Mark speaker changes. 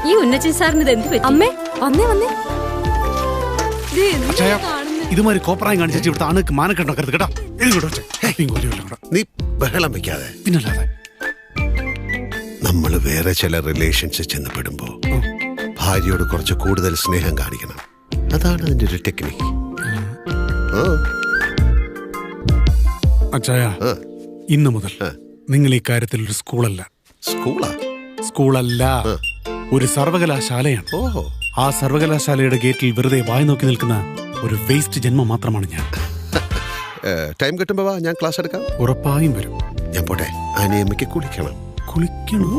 Speaker 1: ഈ ഉന്നച്ചൻ സാറിന് ഇത് എന്ത് പറ്റി?
Speaker 2: അമ്മേ വന്നേ വന്നേ.
Speaker 3: ഇതുമാതിരി കോപ്പറായി കാണിച്ചു ഇവിടുത്തെ ആണുക്ക് മാനക്കെട്ടോ കരുത് കേട്ടോ.
Speaker 4: നീ ബഹളം വെക്കാതെ.
Speaker 3: പിന്നല്ലാതെ
Speaker 4: നമ്മൾ വേറെ ചില റിലേഷൻസ് ചെന്നപ്പെടുമ്പോ ഭാര്യയോട് കുറച്ച് കൂടുതൽ സ്നേഹം കാണിക്കണം. അതാണ് അതിന്റെ ഒരു ടെക്നിക്ക്.
Speaker 3: അച്ചായ, ഇന്ന് മുതൽ നിങ്ങൾ ഈ കാര്യത്തിൽ ഒരു സ്കൂളല്ല. സ്കൂളല്ല, ഒരു സർവകലാശാലയാണ്.
Speaker 4: ഓഹോ.
Speaker 3: ആ സർവകലാശാലയുടെ ഗേറ്റിൽ വെറുതെ വായി നോക്കി നിൽക്കുന്ന ഒരു വേസ്റ്റ് ജന്മം മാത്രമാണ് ഞാൻ.
Speaker 4: ടൈം കിട്ടുമ്പോ വാ, ഞാൻ ക്ലാസ് എടുക്കാം.
Speaker 3: ഉറപ്പായും വരും.
Speaker 4: ഞാൻ പോട്ടെ. അനിയമ്മയ്ക്ക് കുളിക്കണം.
Speaker 3: കുളിക്കണോ?